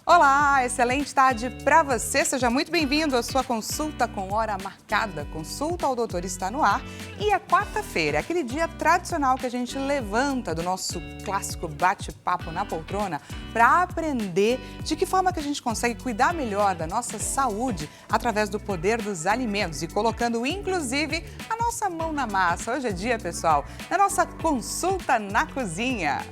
Olá, excelente tarde para você. Seja muito bem-vindo à sua consulta com hora marcada. Consulta ao doutor está no ar e é quarta-feira, aquele dia tradicional que a gente levanta do nosso clássico bate-papo na poltrona para aprender de que forma que a gente consegue cuidar melhor da nossa saúde através do poder dos alimentos e colocando, inclusive, a nossa mão na massa. Hoje é dia, pessoal, da nossa consulta na cozinha.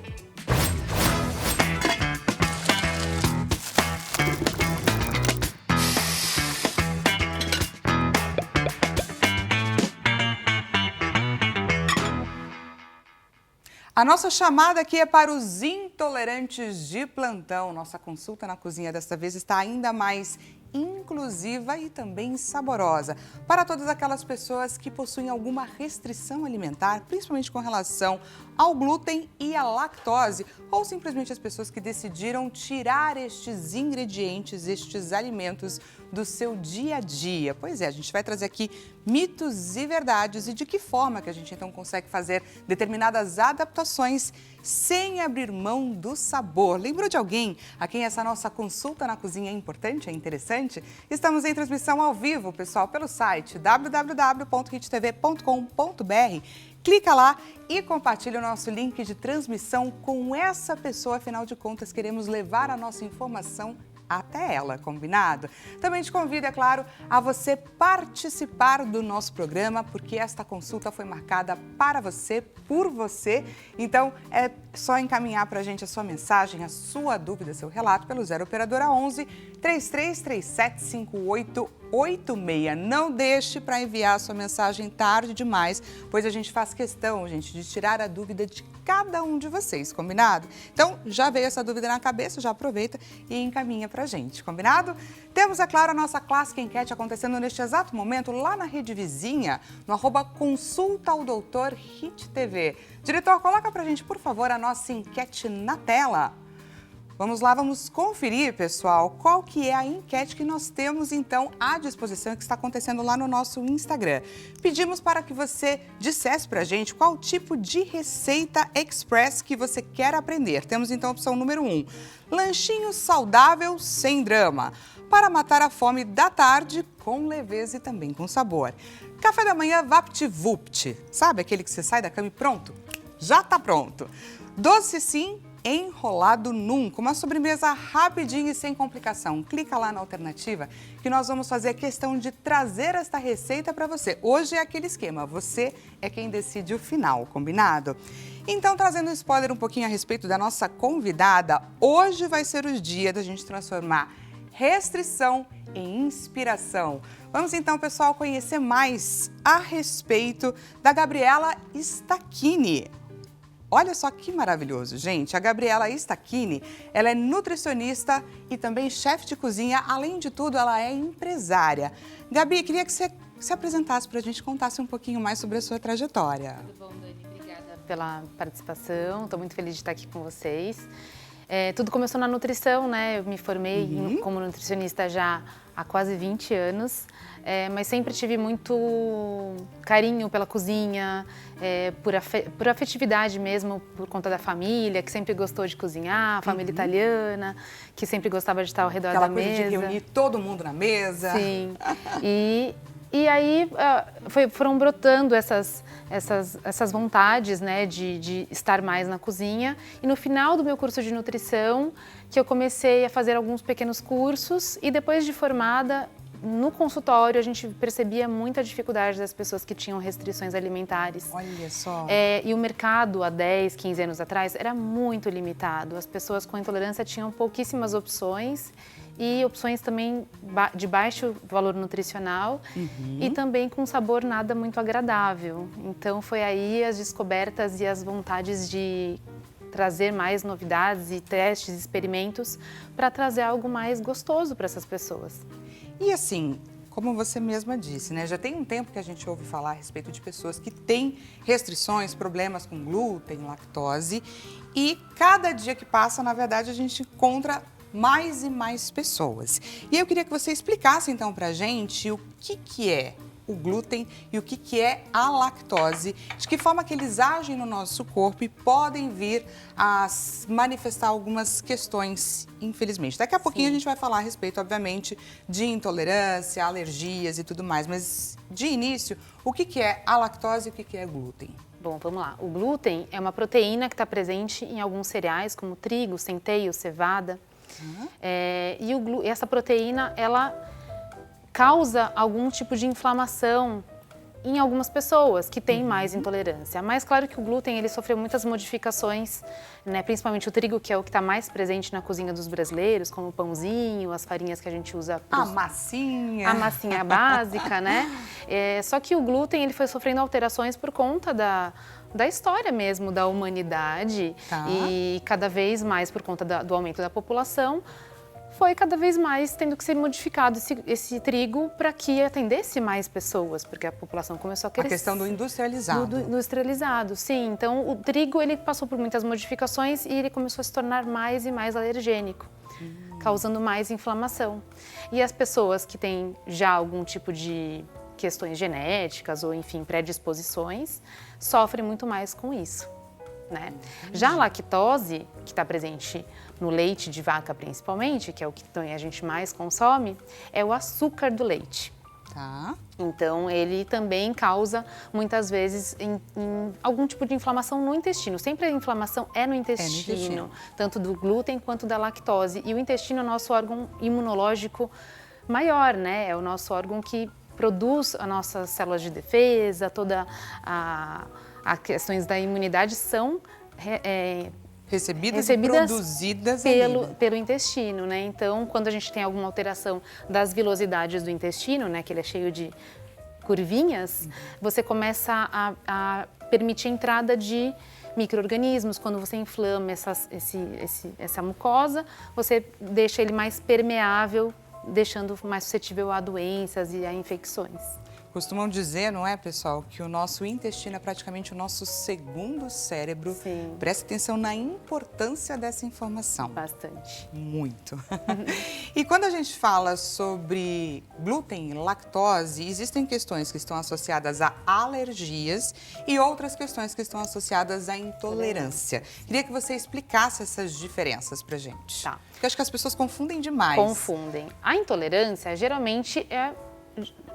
A nossa chamada aqui é para os intolerantes de plantão. Nossa consulta na cozinha desta vez está ainda mais inclusiva e também saborosa para todas aquelas pessoas que possuem alguma restrição alimentar, principalmente com relação ao glúten e à lactose, ou simplesmente as pessoas que decidiram tirar estes ingredientes, estes alimentos do seu dia a dia. Pois é, a gente vai trazer aqui mitos e verdades e de que forma que a gente então consegue fazer determinadas adaptações sem abrir mão do sabor. Lembrou de alguém a quem essa nossa consulta na cozinha é importante, é interessante? Estamos em transmissão ao vivo, pessoal, pelo site www.hittv.com.br. Clica lá e compartilha o nosso link de transmissão com essa pessoa. Afinal de contas, queremos levar a nossa informação até ela, combinado? Também te convido, é claro, a você participar do nosso programa, porque esta consulta foi marcada para você, por você. Então, é só encaminhar para a gente a sua mensagem, a sua dúvida, seu relato pelo 0 Operadora 11 3337 5886. Não deixe para enviar a sua mensagem tarde demais, pois a gente faz questão, gente, de tirar a dúvida de cada um de vocês, combinado? Então, já veio essa dúvida na cabeça, já aproveita e encaminha pra gente, combinado? Temos, é claro, a nossa clássica enquete acontecendo neste exato momento lá na rede vizinha, no @consulta ao doutor HitTV. Diretor, coloca pra gente, por favor, a nossa enquete na tela. Vamos lá, vamos conferir, pessoal, qual que é a enquete que nós temos, então, à disposição e que está acontecendo lá no nosso Instagram. Pedimos para que você dissesse para a gente qual tipo de receita express que você quer aprender. Temos, então, a opção número 1, lanchinho saudável sem drama, para matar a fome da tarde com leveza e também com sabor. Café da manhã VaptVupt, sabe aquele que você sai da cama e pronto? Já está pronto. Doce sim, enrolado nunca, uma sobremesa rapidinha e sem complicação. Clica lá na alternativa que nós vamos fazer a questão de trazer esta receita para você. Hoje é aquele esquema, você é quem decide o final, combinado? Então, trazendo um spoiler um pouquinho a respeito da nossa convidada, hoje vai ser o dia da gente transformar restrição em inspiração. Vamos então, pessoal, conhecer mais a respeito da Gabriela Stachini. Olha só que maravilhoso, gente. A Gabriela Stachini, ela é nutricionista e também chefe de cozinha. Além de tudo, ela é empresária. Gabi, queria que você se apresentasse para a gente, contasse um pouquinho mais sobre a sua trajetória. Tudo bom, Dani? Obrigada pela participação. Estou muito feliz de estar aqui com vocês. Tudo começou na nutrição, né? Eu me formei como nutricionista já há quase 20 anos, mas sempre tive muito carinho pela cozinha, por afetividade mesmo, por conta da família, que sempre gostou de cozinhar, a família italiana, que sempre gostava de estar ao redor da mesa. Aquela coisa de reunir todo mundo na mesa. Sim, e aí foram brotando essas vontades, né, de estar mais na cozinha. E no final do meu curso de nutrição, que eu comecei a fazer alguns pequenos cursos e depois de formada, no consultório, a gente percebia muita dificuldade das pessoas que tinham restrições alimentares. Olha só. E o mercado, há 10, 15 anos atrás, era muito limitado. As pessoas com intolerância tinham pouquíssimas opções e opções também de baixo valor nutricional e também com sabor nada muito agradável. Então, foi aí as descobertas e as vontades de trazer mais novidades e testes, experimentos para trazer algo mais gostoso para essas pessoas. E assim, como você mesma disse, né? Já tem um tempo que a gente ouve falar a respeito de pessoas que têm restrições, problemas com glúten, lactose, e cada dia que passa, na verdade, a gente encontra mais e mais pessoas. E eu queria que você explicasse então pra gente o que é o glúten e o que é a lactose, de que forma que eles agem no nosso corpo e podem vir a manifestar algumas questões, infelizmente. Daqui a pouquinho a gente vai falar a respeito, obviamente, de intolerância, alergias e tudo mais, mas de início, o que é a lactose e o que é glúten? Bom, vamos lá. O glúten é uma proteína que está presente em alguns cereais, como trigo, centeio, cevada. E essa proteína, ela causa algum tipo de inflamação em algumas pessoas que têm mais intolerância. Mas claro que o glúten, ele sofreu muitas modificações, né? Principalmente o trigo, que é o que está mais presente na cozinha dos brasileiros, como o pãozinho, as farinhas que a gente usa. A massinha. A massinha básica, né? Só que o glúten, ele foi sofrendo alterações por conta da história mesmo da humanidade. Tá. E cada vez mais por conta do aumento da população, foi cada vez mais tendo que ser modificado esse trigo para que atendesse mais pessoas, porque a população começou a crescer. A questão do industrializado. Do industrializado, sim. Então, o trigo, ele passou por muitas modificações e ele começou a se tornar mais e mais alergênico, causando mais inflamação. E as pessoas que têm já algum tipo de questões genéticas ou, enfim, predisposições, sofrem muito mais com isso, né? Já a lactose, que está presente no leite de vaca principalmente, que é o que a gente mais consome, é o açúcar do leite. Tá. Então, ele também causa, muitas vezes, algum tipo de inflamação no intestino. Sempre a inflamação é no intestino, tanto do glúten quanto da lactose. E o intestino é o nosso órgão imunológico maior, né? É o nosso órgão que produz as nossas células de defesa, toda as questões da imunidade são recebidas e produzidas pelo intestino, né? Então, quando a gente tem alguma alteração das vilosidades do intestino, né, que ele é cheio de curvinhas, você começa a permitir a entrada de micro-organismos. Quando você inflama essa mucosa, você deixa ele mais permeável, deixando mais suscetível a doenças e a infecções. Costumam dizer, não é, pessoal, que o nosso intestino é praticamente o nosso segundo cérebro. Sim. Preste atenção na importância dessa informação. Bastante. Muito. E quando a gente fala sobre glúten e lactose, existem questões que estão associadas a alergias e outras questões que estão associadas à intolerância. Queria que você explicasse essas diferenças pra gente. Tá. Porque eu acho que as pessoas confundem demais. Confundem. A intolerância, geralmente,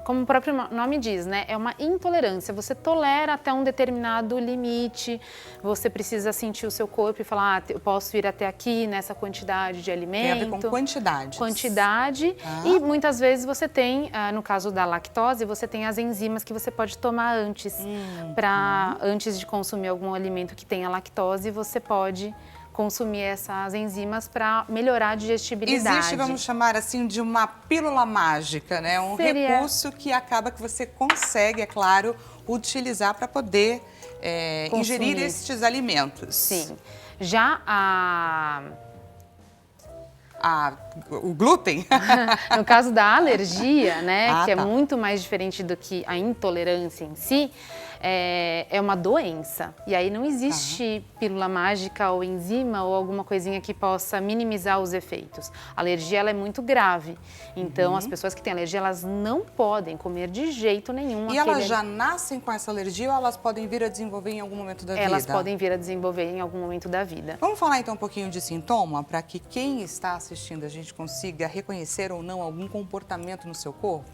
como o próprio nome diz, né? É uma intolerância. Você tolera até um determinado limite, você precisa sentir o seu corpo e falar, eu posso ir até aqui nessa quantidade de alimento. Tem a ver com quantidade. Quantidade. E muitas vezes você tem, no caso da lactose, você tem as enzimas que você pode tomar antes. Antes de consumir algum alimento que tenha lactose, você pode consumir essas enzimas para melhorar a digestibilidade. Existe, vamos chamar assim, de uma pílula mágica, né? Um recurso que acaba que você consegue, é claro, utilizar para poder ingerir estes alimentos. Sim. Já o glúten? No caso da alergia, né, que é muito mais diferente do que a intolerância em si, é uma doença. E aí não existe pílula mágica ou enzima ou alguma coisinha que possa minimizar os efeitos. A alergia, ela é muito grave. Então, as pessoas que têm alergia, elas não podem comer de jeito nenhum. E elas já nascem com essa alergia ou elas podem vir a desenvolver em algum momento da vida? Elas podem vir a desenvolver em algum momento da vida. Vamos falar então um pouquinho de sintoma, para que quem está assistindo a gente consiga reconhecer ou não algum comportamento no seu corpo?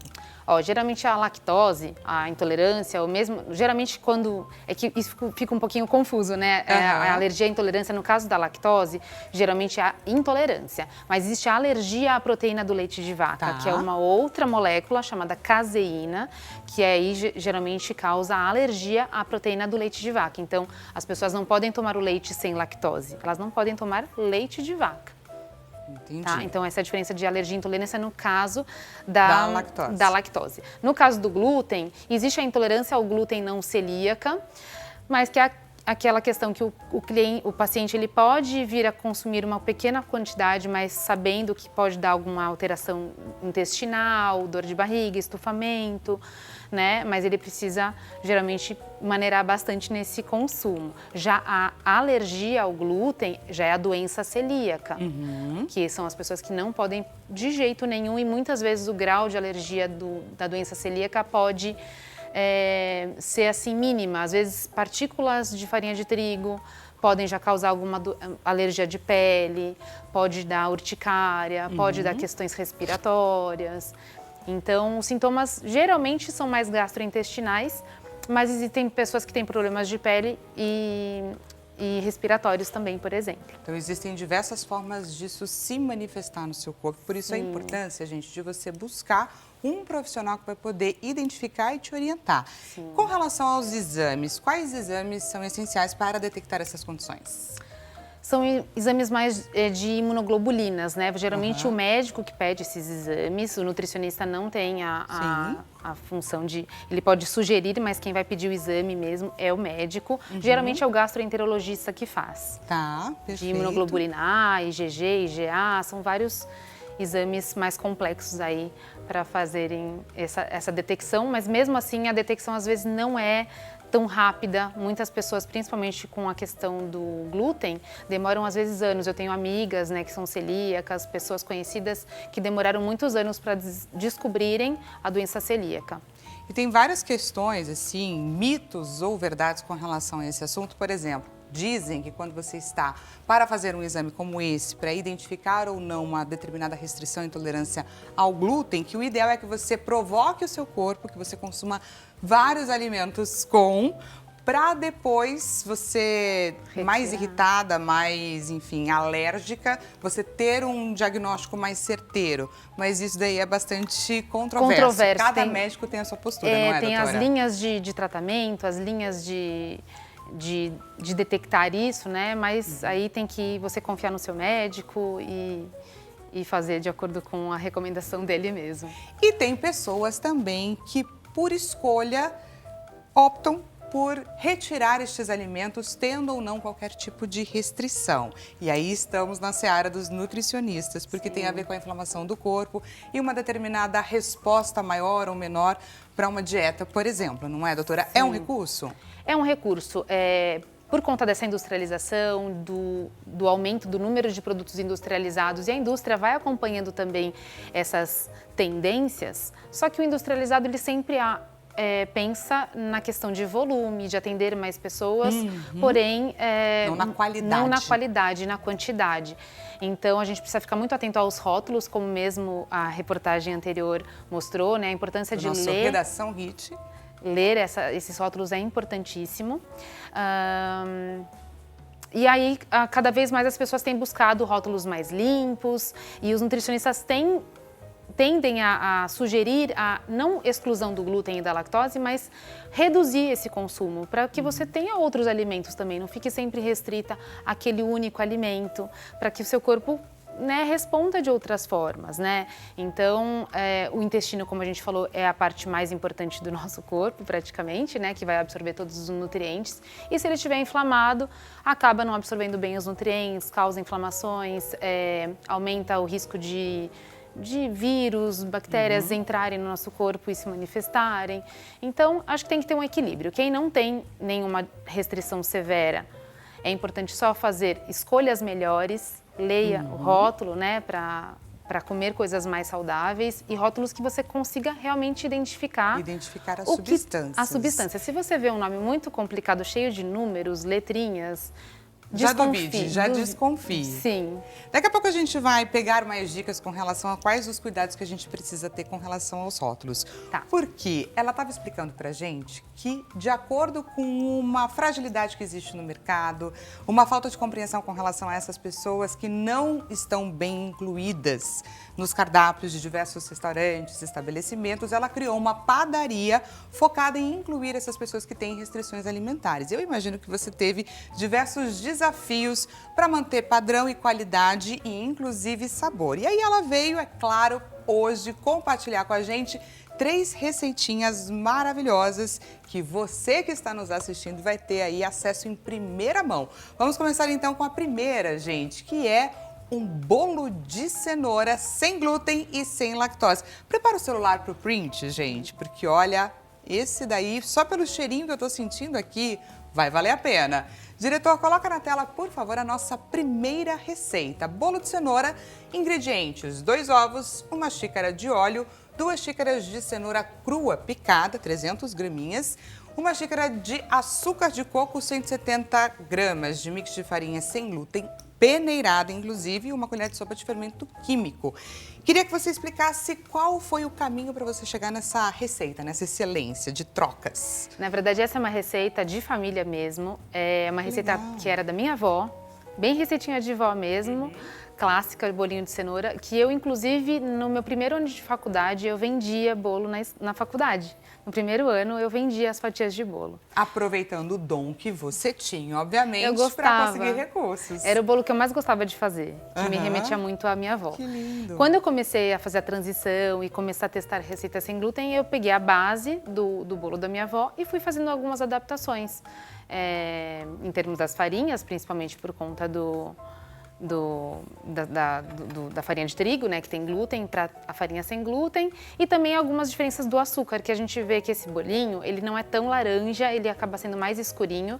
Geralmente a lactose, a intolerância, ou mesmo, geralmente quando, é que isso fica um pouquinho confuso, né? A alergia e a intolerância, no caso da lactose, geralmente é a intolerância. Mas existe a alergia à proteína do leite de vaca, que é uma outra molécula chamada caseína, que aí geralmente causa a alergia à proteína do leite de vaca. Então, as pessoas não podem tomar o leite sem lactose, elas não podem tomar leite de vaca. Entendi. Tá? Então, essa é a diferença de alergia e intolerância no caso da lactose. No caso do glúten, existe a intolerância ao glúten não celíaca, mas que é aquela questão que o paciente ele pode vir a consumir uma pequena quantidade, mas sabendo que pode dar alguma alteração intestinal, dor de barriga, estufamento, né? Mas ele precisa geralmente maneirar bastante nesse consumo. Já a alergia ao glúten já é a doença celíaca, que são as pessoas que não podem de jeito nenhum, e muitas vezes o grau de alergia da doença celíaca pode ser assim mínima. Às vezes partículas de farinha de trigo podem já causar alguma alergia de pele, pode dar urticária, pode dar questões respiratórias. Então, os sintomas geralmente são mais gastrointestinais, mas existem pessoas que têm problemas de pele e respiratórios também, por exemplo. Então, existem diversas formas disso se manifestar no seu corpo. Por isso, a importância, gente, de você buscar um profissional que vai poder identificar e te orientar. Sim. Com relação aos exames, quais exames são essenciais para detectar essas condições? São exames mais de imunoglobulinas, né? Geralmente o médico que pede esses exames, o nutricionista não tem a função de... Ele pode sugerir, mas quem vai pedir o exame mesmo é o médico. Geralmente é o gastroenterologista que faz. Tá, perfeito. De imunoglobulina A, IgG, IgA, são vários exames mais complexos aí para fazerem essa detecção, mas mesmo assim a detecção às vezes não é tão rápida. Muitas pessoas, principalmente com a questão do glúten, demoram às vezes anos. Eu tenho amigas, né, que são celíacas, pessoas conhecidas que demoraram muitos anos para descobrirem a doença celíaca. E tem várias questões, assim, mitos ou verdades com relação a esse assunto. Por exemplo, dizem que quando você está para fazer um exame como esse, para identificar ou não uma determinada restrição e intolerância ao glúten, que o ideal é que você provoque o seu corpo, que você consuma vários alimentos para depois você, mais irritada, mais, enfim, alérgica, você ter um diagnóstico mais certeiro. Mas isso daí é bastante controverso. Cada médico tem a sua postura, não é, tem doutora? As linhas de tratamento, as linhas de detectar isso, né? Mas aí tem que você confiar no seu médico e fazer de acordo com a recomendação dele mesmo. E tem pessoas também que, por escolha, optam por retirar estes alimentos, tendo ou não qualquer tipo de restrição. E aí estamos na seara dos nutricionistas, porque tem a ver com a inflamação do corpo e uma determinada resposta maior ou menor para uma dieta, por exemplo, não é, doutora? Sim. É um recurso? É um recurso. Por conta dessa industrialização, do aumento do número de produtos industrializados, e a indústria vai acompanhando também essas tendências, só que o industrializado ele sempre pensa na questão de volume, de atender mais pessoas, porém não na qualidade. Não na qualidade, na quantidade. Então a gente precisa ficar muito atento aos rótulos, como mesmo a reportagem anterior mostrou, né? A importância de ler. Redação HIT. Ler esses rótulos é importantíssimo. E aí, cada vez mais as pessoas têm buscado rótulos mais limpos e os nutricionistas tendem a sugerir a não exclusão do glúten e da lactose, mas reduzir esse consumo para que você tenha outros alimentos também, não fique sempre restrita àquele único alimento, para que o seu corpo, né, responda de outras formas, né? Então, o intestino, como a gente falou, é a parte mais importante do nosso corpo, praticamente, né? Que vai absorver todos os nutrientes. E se ele estiver inflamado, acaba não absorvendo bem os nutrientes, causa inflamações, aumenta o risco de vírus, bactérias entrarem no nosso corpo e se manifestarem. Então, acho que tem que ter um equilíbrio. Quem não tem nenhuma restrição severa, é importante só fazer escolhas melhores, leia o rótulo, né, para comer coisas mais saudáveis e rótulos que você consiga realmente identificar. Identificar as substâncias. A substância. Se você vê um nome muito complicado, cheio de números, letrinhas, já duvide, já desconfie. Sim. Daqui a pouco a gente vai pegar mais dicas com relação a quais os cuidados que a gente precisa ter com relação aos rótulos. Tá. Porque ela estava explicando pra gente que, de acordo com uma fragilidade que existe no mercado, uma falta de compreensão com relação a essas pessoas que não estão bem incluídas nos cardápios de diversos restaurantes, estabelecimentos, ela criou uma padaria focada em incluir essas pessoas que têm restrições alimentares. Eu imagino que você teve diversos desafios para manter padrão e qualidade e, inclusive, sabor. E aí ela veio, é claro, hoje compartilhar com a gente 3 receitinhas maravilhosas que você que está nos assistindo vai ter aí acesso em primeira mão. Vamos começar então com a primeira, gente, que é um bolo de cenoura sem glúten e sem lactose. Prepara o celular para o print, gente, porque olha, esse daí, só pelo cheirinho que eu estou sentindo aqui, vai valer a pena. Diretor, coloca na tela, por favor, a nossa primeira receita. Bolo de cenoura, ingredientes: 2 ovos, 1 xícara de óleo, 2 xícaras de cenoura crua picada, 300 graminhas, 1 xícara de açúcar de coco, 170 gramas de mix de farinha sem glúten, peneirada, inclusive, e 1 colher de sopa de fermento químico. Queria que você explicasse qual foi o caminho para você chegar nessa receita, nessa excelência de trocas. Na verdade, essa é uma receita de família mesmo. É uma receita que era da minha avó, bem receitinha de vó mesmo, clássica, bolinho de cenoura, que eu, inclusive, no meu primeiro ano de faculdade, eu vendia bolo na faculdade. No primeiro ano, eu vendia as fatias de bolo. Aproveitando o dom que você tinha, obviamente, Eu para gostava. conseguir recursos. Era o bolo que eu mais gostava de fazer, que me remetia muito à minha avó. Que lindo. Quando eu comecei a fazer a transição e começar a testar receitas sem glúten, eu peguei a base do bolo da minha avó e fui fazendo algumas adaptações. Em termos das farinhas, principalmente por conta da farinha de trigo, né, que tem glúten, para a farinha sem glúten, e também algumas diferenças do açúcar, que a gente vê que esse bolinho, ele não é tão laranja, ele acaba sendo mais escurinho,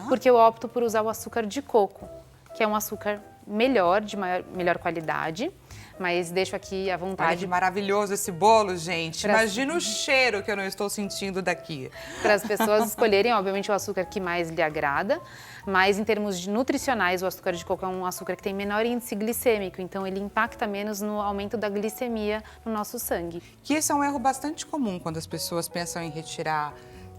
porque eu opto por usar o açúcar de coco, que é um açúcar melhor, de melhor qualidade, mas deixo aqui à vontade. Olha que maravilhoso esse bolo, gente. Imagina o cheiro que eu não estou sentindo daqui. Para as pessoas escolherem, obviamente, o açúcar que mais lhe agrada, mas em termos de nutricionais, o açúcar de coco é um açúcar que tem menor índice glicêmico, então ele impacta menos no aumento da glicemia no nosso sangue. Que esse é um erro bastante comum quando as pessoas pensam em retirar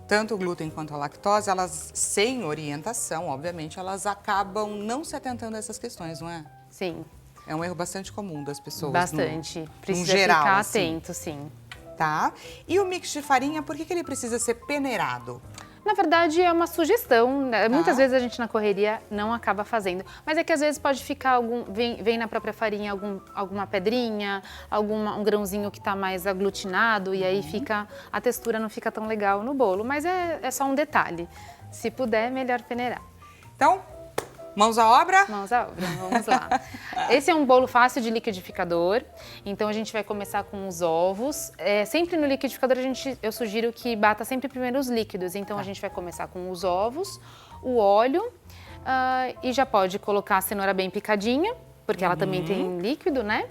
tanto o glúten quanto a lactose, elas, sem orientação, obviamente, elas acabam não se atentando a essas questões, não é? Sim. É um erro bastante comum das pessoas. Bastante. Precisa geral, ficar assim. atento, sim. Tá? E o mix de farinha, por que ele precisa ser peneirado? Na verdade, é uma sugestão, né? Muitas vezes a gente na correria não acaba fazendo, mas é que às vezes pode ficar vem na própria farinha alguma pedrinha, um grãozinho que está mais aglutinado e aí a textura não fica tão legal no bolo, mas é só um detalhe. Se puder, melhor peneirar. Então, mãos à obra? Mãos à obra, vamos lá. Esse é um bolo fácil de liquidificador, então a gente vai começar com os ovos. Sempre no liquidificador eu sugiro que bata sempre primeiro os líquidos, então a gente vai começar com os ovos, o óleo e já pode colocar a cenoura bem picadinha, porque ela também tem líquido, né?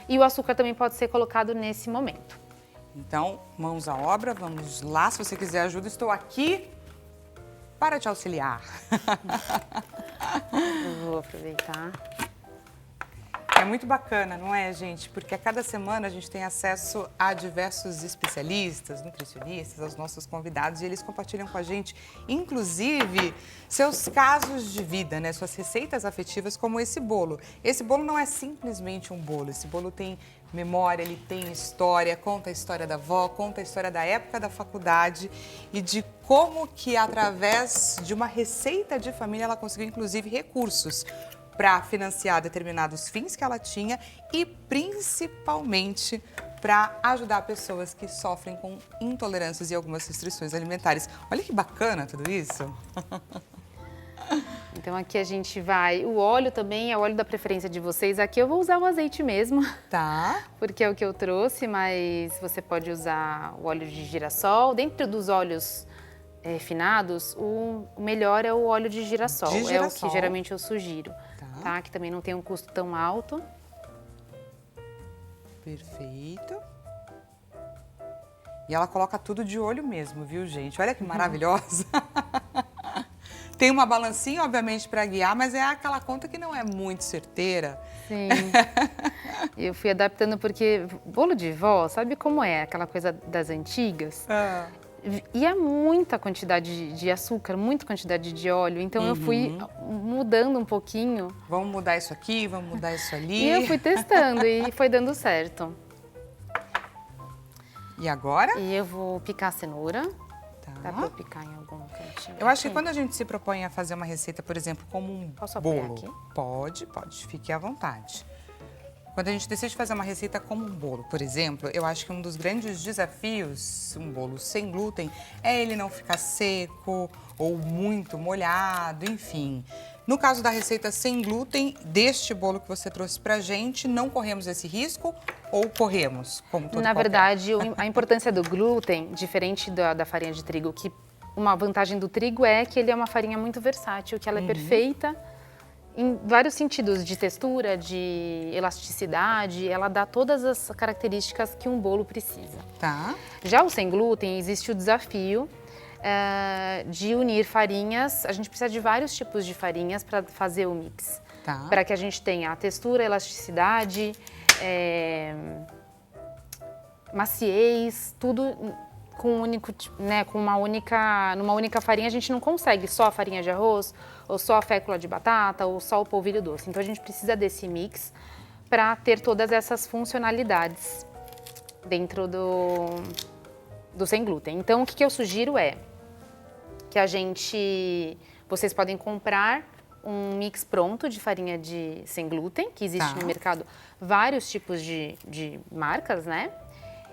E o açúcar também pode ser colocado nesse momento. Então, mãos à obra, vamos lá. Se você quiser ajuda, estou aqui para te auxiliar. Eu vou aproveitar. É muito bacana, não é, gente? Porque a cada semana a gente tem acesso a diversos especialistas, nutricionistas, aos nossos convidados, e eles compartilham com a gente, inclusive, seus casos de vida, né? Suas receitas afetivas, como esse bolo. Esse bolo não é simplesmente um bolo, esse bolo tem memória, ele tem história, conta a história da avó, conta a história da época da faculdade e de como que, através de uma receita de família, ela conseguiu, inclusive, recursos para financiar determinados fins que ela tinha e, principalmente, para ajudar pessoas que sofrem com intolerâncias e algumas restrições alimentares. Olha que bacana tudo isso! Então aqui a gente vai, o óleo também é o óleo da preferência de vocês. Aqui eu vou usar o azeite mesmo, Tá. Porque é o que eu trouxe, mas você pode usar o óleo de girassol. Dentro dos óleos refinados, o melhor é o óleo de girassol. É o que geralmente eu sugiro, tá? Que também não tem um custo tão alto. Perfeito. E ela coloca tudo de olho mesmo, viu, gente? Olha que maravilhosa. Tem uma balancinha, obviamente, para guiar, mas é aquela conta que não é muito certeira. Sim. Eu fui adaptando porque bolo de vó, sabe como é? Aquela coisa das antigas. E é muita quantidade de açúcar, muita quantidade de óleo. Então eu fui mudando um pouquinho. Vamos mudar isso aqui, vamos mudar isso ali. E eu fui testando e foi dando certo. E agora? E eu vou picar a cenoura. Tá. Dá pra eu picar em algum cantinho? Eu acho que quando a gente se propõe a fazer uma receita, por exemplo, como um Posso apoiar bolo, aqui? pode, fique à vontade. Quando a gente decide fazer uma receita como um bolo, por exemplo, eu acho que um dos grandes desafios, um bolo sem glúten, é ele não ficar seco ou muito molhado, enfim. No caso da receita sem glúten, deste bolo que você trouxe pra gente, não corremos esse risco ou corremos, como todo Na qualquer? verdade, a importância do glúten, diferente da farinha de trigo, que uma vantagem do trigo é que ele é uma farinha muito versátil, que ela é perfeita em vários sentidos, de textura, de elasticidade, ela dá todas as características que um bolo precisa. Tá. Já o sem glúten, existe o desafio de unir farinhas. A gente precisa de vários tipos de farinhas para fazer o mix. Tá. Para que a gente tenha a textura, a elasticidade, maciez, tudo com um único, né, numa única farinha. A gente não consegue só a farinha de arroz, ou só a fécula de batata, ou só o polvilho doce. Então a gente precisa desse mix para ter todas essas funcionalidades dentro do sem glúten. Então o que eu sugiro é que vocês podem comprar um mix pronto de farinha sem glúten, que existe no mercado vários tipos de marcas, né?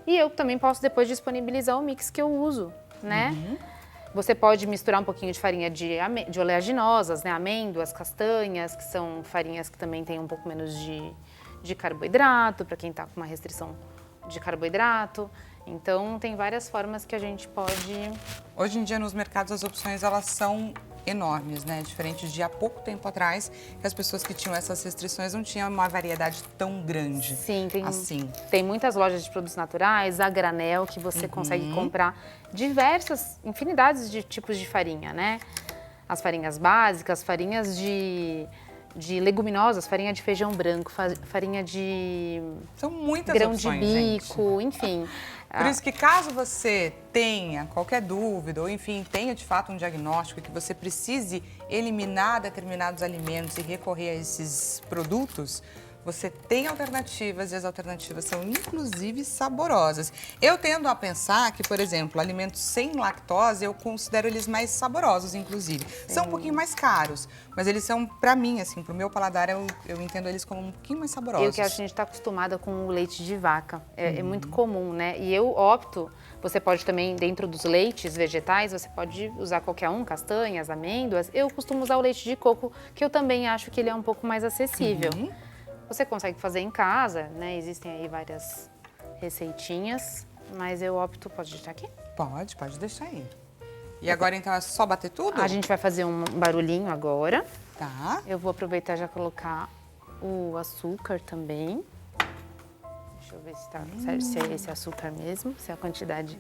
E eu também posso depois disponibilizar o mix que eu uso, né? Você pode misturar um pouquinho de farinha de oleaginosas, né? Amêndoas, castanhas, que são farinhas que também têm um pouco menos de carboidrato, para quem tá com uma restrição de carboidrato. Então, tem várias formas que a gente pode... Hoje em dia, nos mercados, as opções, elas são enormes, né? Diferente de há pouco tempo atrás, que as pessoas que tinham essas restrições não tinham uma variedade tão grande. Sim, assim. Tem muitas lojas de produtos naturais, a granel, que você consegue comprar infinidades de tipos de farinha, né? As farinhas básicas, farinhas de leguminosas, farinha de feijão branco, farinha de São muitas grão opções, de bico, enfim. Por isso que caso você tenha qualquer dúvida ou, enfim, tenha de fato um diagnóstico e que você precise eliminar determinados alimentos e recorrer a esses produtos, você tem alternativas e as alternativas são, inclusive, saborosas. Eu tendo a pensar que, por exemplo, alimentos sem lactose, eu considero eles mais saborosos, inclusive. São um pouquinho mais caros, mas eles são, pra mim, assim, pro meu paladar, eu entendo eles como um pouquinho mais saborosos. Eu que a gente está acostumada com o leite de vaca, é muito comum, né? E eu opto, você pode também, dentro dos leites vegetais, você pode usar qualquer um, castanhas, amêndoas. Eu costumo usar o leite de coco, que eu também acho que ele é um pouco mais acessível. Você consegue fazer em casa, né? Existem aí várias receitinhas, mas eu opto... Pode deixar aqui? Pode deixar aí. E agora, então, é só bater tudo? A gente vai fazer um barulhinho agora. Tá. Eu vou aproveitar e já colocar o açúcar também. Deixa eu ver se é esse açúcar mesmo, se é a quantidade,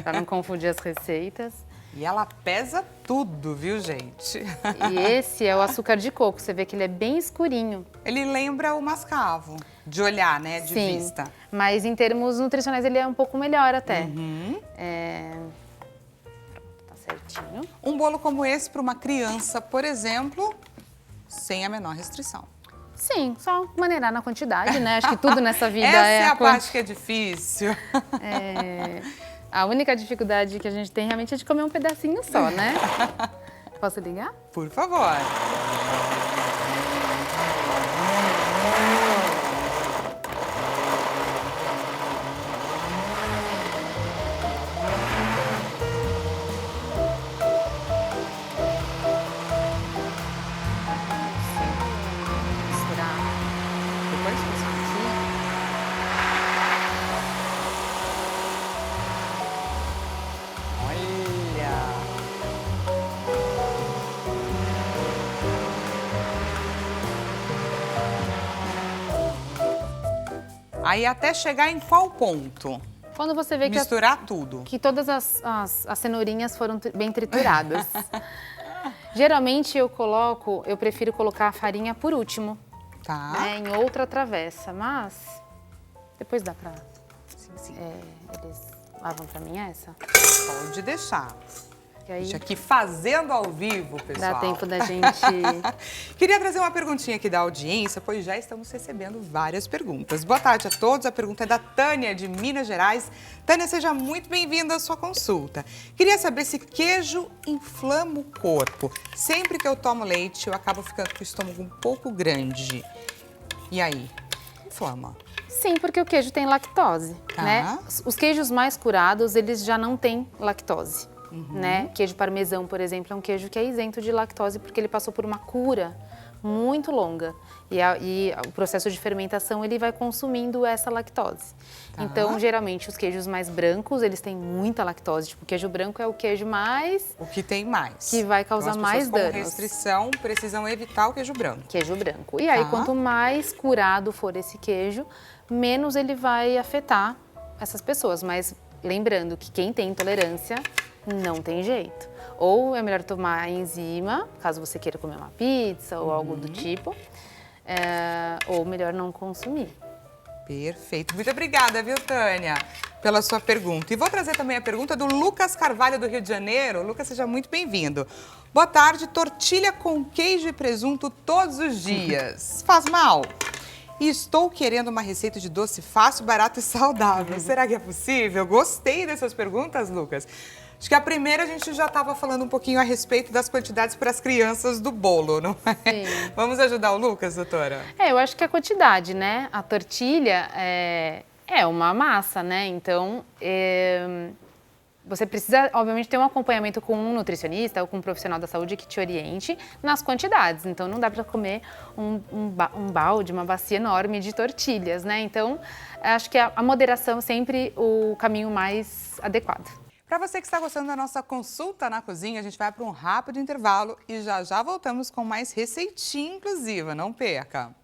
para não confundir as receitas. E ela pesa tudo, viu, gente? E esse é o açúcar de coco, você vê que ele é bem escurinho. Ele lembra o mascavo, de olhar, né, de Sim, vista. mas em termos nutricionais ele é um pouco melhor até. Tá certinho. Um bolo como esse para uma criança, por exemplo, sem a menor restrição. Sim, só maneirar na quantidade, né? Acho que tudo nessa vida Essa é a parte que é difícil. A única dificuldade que a gente tem realmente é de comer um pedacinho só, né? Posso ligar? Por favor. Misturar depois que isso aqui. Olha! Aí até chegar em qual ponto? Quando você vê Misturar tudo. que todas as cenourinhas foram bem trituradas. Geralmente eu prefiro colocar a farinha por último, Tá. né, em outra travessa, mas depois dá pra... eles lavam pra mim essa? Pode deixar. E aí Deixa aqui fazendo ao vivo, pessoal. dá tempo da gente... Queria trazer uma perguntinha aqui da audiência, pois já estamos recebendo várias perguntas. Boa tarde a todos. A pergunta é da Tânia, de Minas Gerais. Tânia, seja muito bem-vinda à sua consulta. Queria saber se queijo inflama o corpo. Sempre que eu tomo leite, eu acabo ficando com o estômago um pouco grande. E aí? inflama. Sim, porque o queijo tem lactose, né? Os queijos mais curados, eles já não têm lactose, né? Queijo parmesão, por exemplo, é um queijo que é isento de lactose porque ele passou por uma cura muito longa. E o processo de fermentação, ele vai consumindo essa lactose. Então, geralmente, os queijos mais brancos, eles têm muita lactose. Tipo, o queijo branco é o queijo mais... O que tem mais. Que vai causar mais danos. Com restrição precisam evitar o queijo branco. Queijo branco. E aí, quanto mais curado for esse queijo, menos ele vai afetar essas pessoas. Mas lembrando que quem tem intolerância, não tem jeito. Ou é melhor tomar enzima, caso você queira comer uma pizza ou algo do tipo. Ou melhor não consumir. Perfeito. Muito obrigada, viu, Tânia, pela sua pergunta. E vou trazer também a pergunta do Lucas Carvalho, do Rio de Janeiro. Lucas, seja muito bem-vindo. Boa tarde. Tortilha com queijo e presunto todos os dias. Faz mal? E estou querendo uma receita de doce fácil, barato e saudável. Será que é possível? Gostei dessas perguntas, Lucas. Acho que a primeira a gente já estava falando um pouquinho a respeito das quantidades para as crianças do bolo, não é? Sim. Vamos ajudar o Lucas, doutora? Eu acho que a quantidade, né? A tortilha é uma massa, né? Então, você precisa, obviamente, ter um acompanhamento com um nutricionista ou com um profissional da saúde que te oriente nas quantidades. Então, não dá para comer um balde, uma bacia enorme de tortilhas, né? Então, acho que a moderação é sempre o caminho mais adequado. Para você que está gostando da nossa consulta na cozinha, a gente vai para um rápido intervalo e já voltamos com mais receitinha inclusiva, não perca!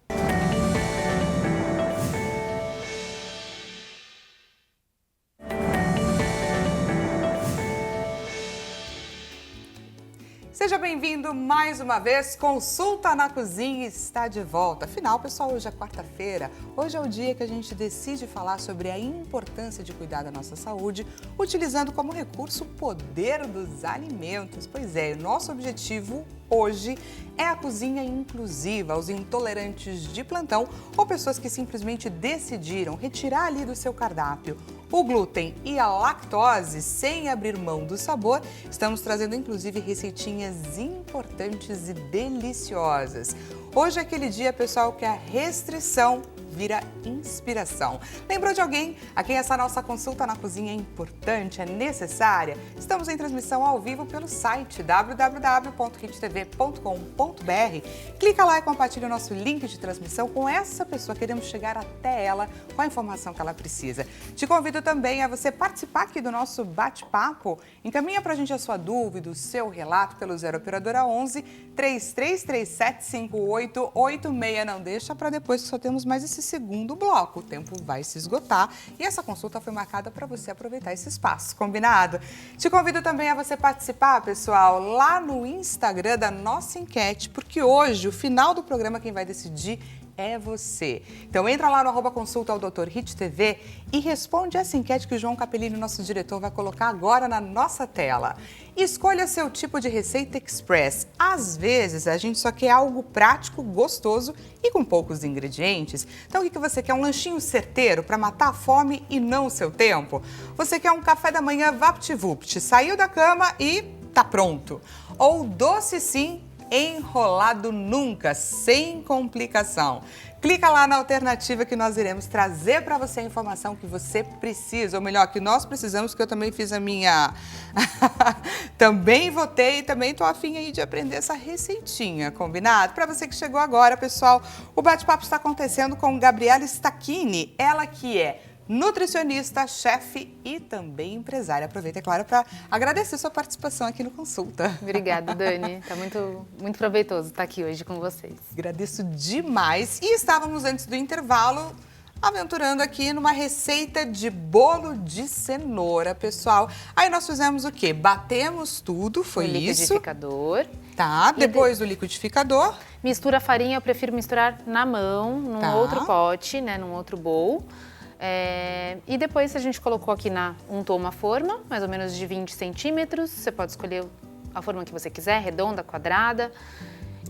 Seja bem-vindo mais uma vez, Consulta na Cozinha está de volta. Afinal, pessoal, hoje é quarta-feira. Hoje é o dia que a gente decide falar sobre a importância de cuidar da nossa saúde, utilizando como recurso o poder dos alimentos. Pois é, nosso objetivo hoje é a cozinha inclusiva aos intolerantes de plantão ou pessoas que simplesmente decidiram retirar ali do seu cardápio o glúten e a lactose sem abrir mão do sabor. Estamos trazendo inclusive receitinhas importantes e deliciosas. Hoje é aquele dia, pessoal, que a restrição vira inspiração. Lembrou de alguém a quem essa nossa consulta na cozinha é importante, é necessária? Estamos em transmissão ao vivo pelo site www.hittv.com.br. Clica lá e compartilha o nosso link de transmissão com essa pessoa. Queremos chegar até ela com a informação que ela precisa. Te convido também a você participar aqui do nosso bate-papo. Encaminha pra gente a sua dúvida, o seu relato pelo 0 Operadora 11 3337 5886. Não deixa para depois que só temos mais esse segundo bloco. O tempo vai se esgotar e essa consulta foi marcada para você aproveitar esse espaço, combinado? Te convido também a você participar, pessoal, lá no Instagram da nossa enquete, porque hoje, o final do programa, quem vai decidir é você. Então entra lá no @consulta ao Dr. Hit TV e responde essa enquete que o João Capellini, nosso diretor, vai colocar agora na nossa tela. Escolha seu tipo de receita express. Às vezes a gente só quer algo prático, gostoso e com poucos ingredientes. Então o que você quer? Um lanchinho certeiro para matar a fome e não o seu tempo? Você quer um café da manhã vapt-vupt, saiu da cama e tá pronto? Ou doce sim, enrolado nunca, sem complicação. Clica lá na alternativa que nós iremos trazer para você a informação que você precisa, ou melhor, que nós precisamos, que eu também fiz a minha... também votei e também tô afim aí de aprender essa receitinha, combinado? Para você que chegou agora, pessoal, o bate-papo está acontecendo com Gabriela Stacchini, ela que é nutricionista, chefe e também empresária. Aproveita, é claro, para agradecer sua participação aqui no Consulta. Obrigada, Dani. Tá muito proveitoso estar aqui hoje com vocês. Agradeço demais. E estávamos antes do intervalo aventurando aqui numa receita de bolo de cenoura, pessoal. Aí nós fizemos o quê? Batemos tudo, foi isso? Liquidificador. Tá, depois do liquidificador. Mistura a farinha, eu prefiro misturar na mão, num outro pote, né, num outro bowl. E depois a gente colocou aqui untou uma forma, mais ou menos de 20 centímetros. Você pode escolher a forma que você quiser, redonda, quadrada.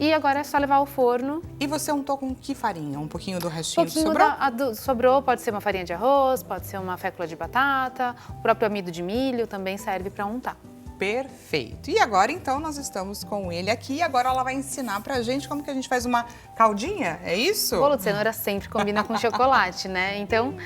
E agora é só levar ao forno. E você untou com que farinha? Um pouquinho do restinho que sobrou? Sobrou, pode ser uma farinha de arroz, pode ser uma fécula de batata, o próprio amido de milho também serve para untar. Perfeito. E agora, então, nós estamos com ele aqui e agora ela vai ensinar pra gente como que a gente faz uma caldinha, é isso? Bolo de cenoura sempre combina com chocolate, né? Então,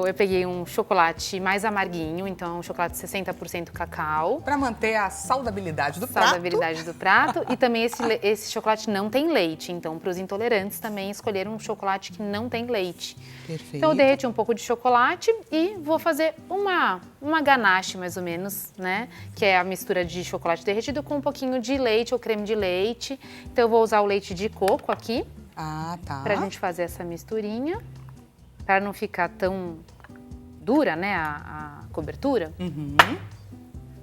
eu peguei um chocolate mais amarguinho, então um chocolate 60% cacau. Para manter a saudabilidade do Saudabilidade do prato. E também esse chocolate não tem leite, então para os intolerantes também escolheram um chocolate que não tem leite. Perfeito. Então eu derreti um pouco de chocolate e vou fazer uma ganache mais ou menos, né? Que é a mistura de chocolate derretido com um pouquinho de leite ou creme de leite. Então eu vou usar o leite de coco aqui. Ah, tá. Pra gente fazer essa misturinha. Para não ficar tão dura, né, a cobertura. Uhum.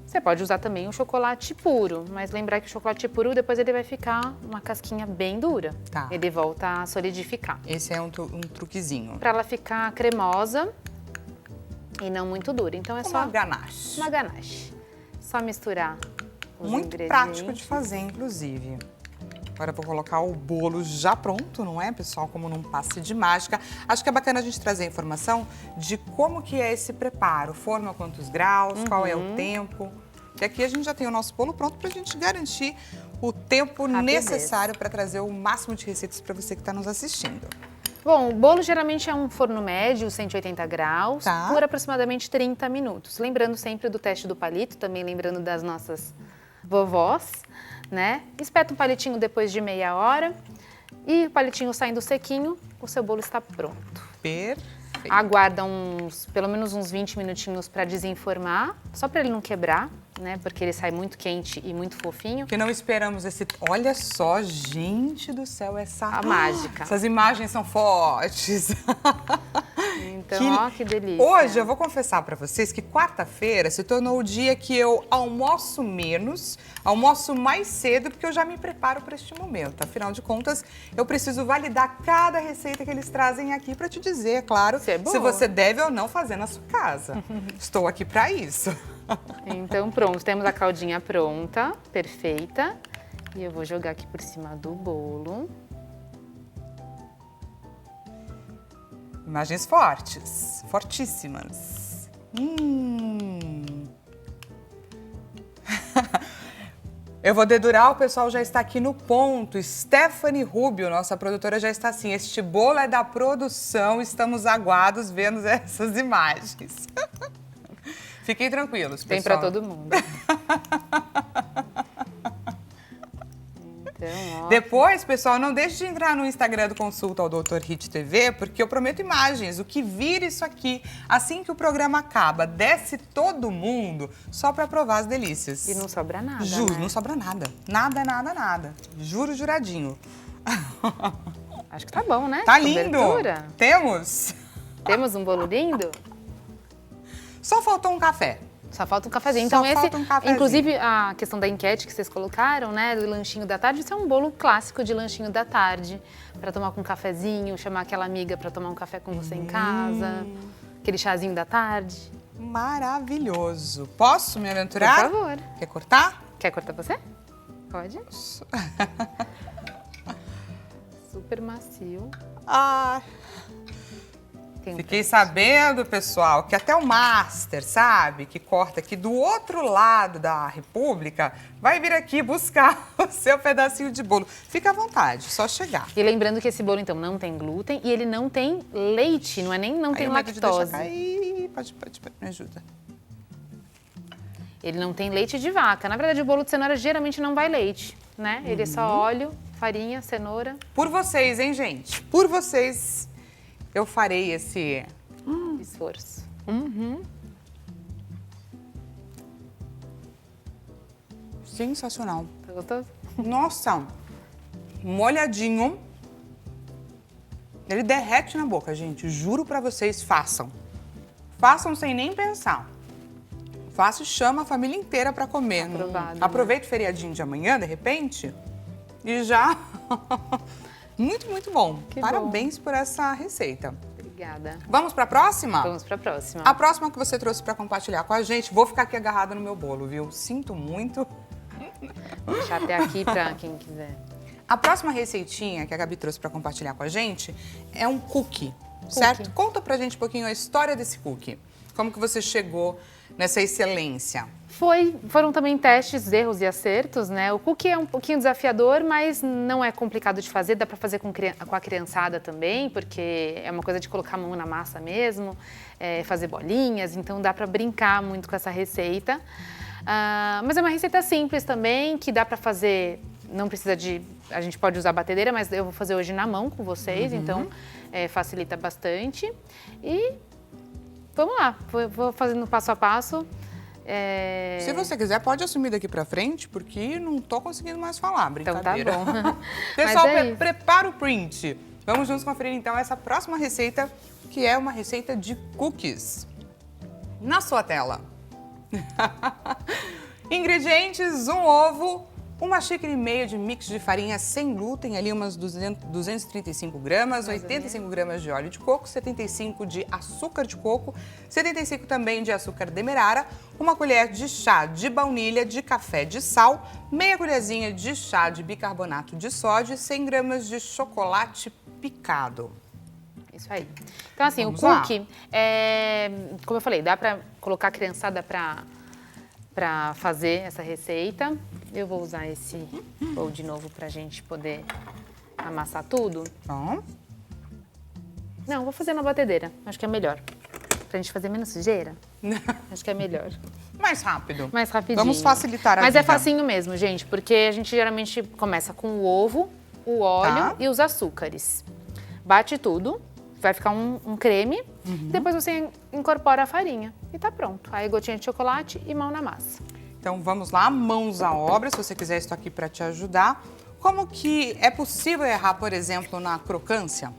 Você pode usar também o chocolate puro, mas lembrar que o chocolate puro depois ele vai ficar uma casquinha bem dura. Tá. Ele volta a solidificar. Esse é um truquezinho. Para ela ficar cremosa e não muito dura. Então é só Uma ganache. uma ganache. Só misturar os Muito ingredientes. prático de fazer, inclusive. Agora eu vou colocar o bolo já pronto, não é, pessoal? Como num passe de mágica. Acho que é bacana a gente trazer a informação de como que é esse preparo. Forno a quantos graus, qual é o tempo. E aqui a gente já tem o nosso bolo pronto para a gente garantir o tempo necessário para trazer o máximo de receitas para você que está nos assistindo. Bom, o bolo geralmente é um forno médio, 180 graus, Tá. por aproximadamente 30 minutos. Lembrando sempre do teste do palito, também lembrando das nossas vovós, né? Espeta um palitinho depois de meia hora e o palitinho saindo sequinho, o seu bolo está pronto. Perfeito. Aguarda pelo menos uns 20 minutinhos para desenformar, só para ele não quebrar, né? Porque ele sai muito quente e muito fofinho. Que não esperamos esse... Olha só, gente do céu, A mágica. Essas imagens são fortes. Então, que delícia. Hoje eu vou confessar para vocês que quarta-feira se tornou o dia que eu almoço menos, almoço mais cedo, porque eu já me preparo para este momento. Afinal de contas, eu preciso validar cada receita que eles trazem aqui para te dizer, é claro, Se é boa. se você deve ou não fazer na sua casa. Estou aqui para isso. Então, pronto, temos a caldinha pronta, perfeita. E eu vou jogar aqui por cima do bolo. Imagens fortes, fortíssimas. Eu vou dedurar, o pessoal já está aqui no ponto. Stephanie Rubio, nossa produtora, já está assim. Este bolo é da produção, estamos aguados vendo essas imagens. Fiquem tranquilos, pessoal. Tem para todo mundo. Então, ó. Depois, pessoal, não deixe de entrar no Instagram do Consulta ao Dr. Hit TV, porque eu prometo imagens. O que vira isso aqui, assim que o programa acaba, desce todo mundo só para provar as delícias. E não sobra nada, Juro, né? não sobra nada. Nada, nada, nada. Juro, juradinho. Acho que tá bom, né? Tá lindo. Cobertura. Temos? Temos um bolo lindo? Só faltou um café. Só falta um cafezinho. Só Então, falta um cafezinho. inclusive, a questão da enquete que vocês colocaram, né, do lanchinho da tarde, isso é um bolo clássico de lanchinho da tarde, para tomar com um cafezinho, chamar aquela amiga para tomar um café com você em casa, aquele chazinho da tarde. Maravilhoso. Posso me aventurar? Por favor. Quer cortar? Quer cortar você? Pode. Super macio. Ah, Tem um fiquei sabendo, pessoal, que até o Master, sabe, que corta aqui do outro lado da República, vai vir aqui buscar o seu pedacinho de bolo. Fica à vontade, só chegar. E lembrando que esse bolo, então, não tem glúten e ele não tem leite, não tem Aí o medo de deixar lactose. cair. Pode, me ajuda. Ele não tem leite de vaca. Na verdade, o bolo de cenoura geralmente não vai leite, né? Ele é só óleo, farinha, cenoura. Por vocês, hein, gente? Por vocês, eu farei esse... Esforço. Sensacional. Tá gostoso? Nossa, molhadinho. Ele derrete na boca, gente. Juro pra vocês, façam. Façam sem nem pensar. Faça e chama a família inteira pra comer. Aprovado, né? Aproveita o feriadinho de amanhã, de repente, e já... Muito, muito bom. Que Parabéns por essa receita. Obrigada. Vamos pra próxima? Vamos para a próxima. A próxima que você trouxe pra compartilhar com a gente, vou ficar aqui agarrada no meu bolo, viu? Sinto muito. Vou deixar até aqui para quem quiser. A próxima receitinha que a Gabi trouxe para compartilhar com a gente é um cookie, certo? Conta pra gente um pouquinho a história desse cookie. Como que você chegou nessa excelência? Foram também testes, erros e acertos, né? O cookie é um pouquinho desafiador, mas não é complicado de fazer. Dá para fazer com a criançada também, porque é uma coisa de colocar a mão na massa mesmo, fazer bolinhas, então dá para brincar muito com essa receita. Mas é uma receita simples também, que dá para fazer, não precisa de... A gente pode usar batedeira, mas eu vou fazer hoje na mão com vocês, então facilita bastante. E vamos lá, vou fazendo passo a passo. Se você quiser, pode assumir daqui pra frente, porque não tô conseguindo mais falar, brincadeira. Então tá bom. Pessoal, prepara o print. Vamos juntos conferir então essa próxima receita, que é uma receita de cookies. Na sua tela. Ingredientes: um ovo, uma xícara e meia de mix de farinha sem glúten, ali umas 235 gramas, 85 gramas de óleo de coco, 75 de açúcar de coco, 75 também de açúcar demerara, uma colher de chá de baunilha, de café de sal, meia colherzinha de chá de bicarbonato de sódio e 100 gramas de chocolate picado. Isso aí. Então, assim, Vamos o cookie, como eu falei, dá pra colocar a criançada pra fazer essa receita. Eu vou usar esse bowl de novo pra gente poder amassar tudo. Bom. Não, vou fazer na batedeira. Acho que é melhor. Pra gente fazer menos sujeira. Acho que é melhor. Mais rápido. Mais rapidinho. Vamos facilitar a Mas vida. é facinho mesmo, gente, porque a gente geralmente começa com o ovo, o óleo e os açúcares. Bate tudo, vai ficar um creme. Depois você incorpora a farinha e tá pronto. Aí gotinha de chocolate e mão na massa. Então vamos lá, mãos à obra, se você quiser estou aqui para te ajudar. Como que é possível errar, por exemplo, na crocância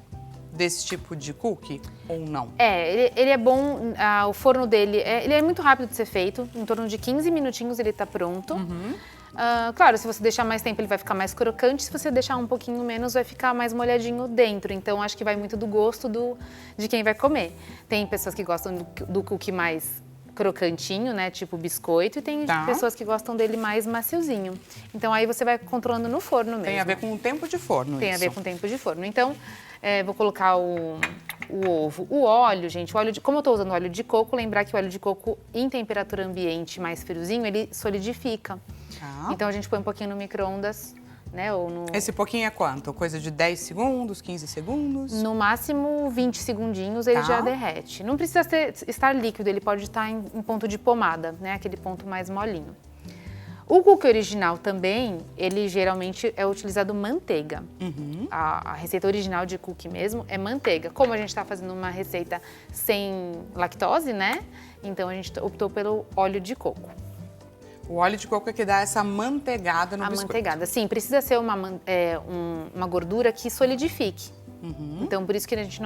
desse tipo de cookie ou não? Ele é bom, o forno dele, ele é muito rápido de ser feito, em torno de 15 minutinhos ele tá pronto. Claro, se você deixar mais tempo ele vai ficar mais crocante, se você deixar um pouquinho menos vai ficar mais molhadinho dentro, então acho que vai muito do gosto de quem vai comer. Tem pessoas que gostam do cookie mais crocantinho, né, tipo biscoito, e tem pessoas que gostam dele mais maciozinho. Então aí você vai controlando no forno mesmo. Tem a ver com o tempo de forno. Tem a ver com o tempo de forno. Então, vou colocar o ovo. O óleo, gente, como eu tô usando óleo de coco, lembrar que o óleo de coco em temperatura ambiente mais friozinho, ele solidifica. Então a gente põe um pouquinho no micro-ondas, né? Esse pouquinho é quanto? Coisa de 10 segundos, 15 segundos? No máximo 20 segundinhos ele já derrete. Não precisa estar líquido, ele pode estar em ponto de pomada, né? Aquele ponto mais molinho. O cookie original também, ele geralmente é utilizado manteiga. A receita original de cookie mesmo é manteiga. Como a gente está fazendo uma receita sem lactose, né? Então a gente optou pelo óleo de coco. O óleo de coco é que dá essa manteigada no biscoito. A manteigada, sim. Precisa ser uma gordura que solidifique. Então, por isso que a gente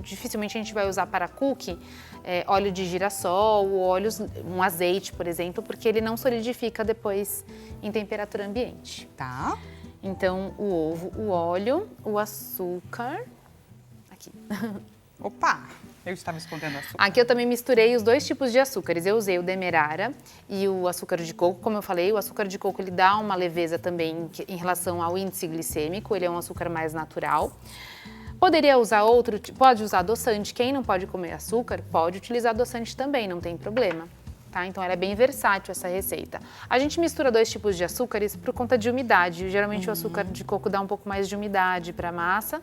dificilmente a gente vai usar para cookie óleo de girassol, um azeite, por exemplo, porque ele não solidifica depois em temperatura ambiente. Tá. Então, o ovo, o óleo, o açúcar. Aqui. Opa! Eu estava escondendo açúcar. Aqui eu também misturei os dois tipos de açúcares. Eu usei o demerara e o açúcar de coco. Como eu falei, o açúcar de coco ele dá uma leveza também em relação ao índice glicêmico. Ele é um açúcar mais natural. Poderia usar pode usar adoçante. Quem não pode comer açúcar, pode utilizar adoçante também, não tem problema. Tá? Então ela é bem versátil essa receita. A gente mistura dois tipos de açúcares por conta de umidade. Geralmente o açúcar de coco dá um pouco mais de umidade para a massa.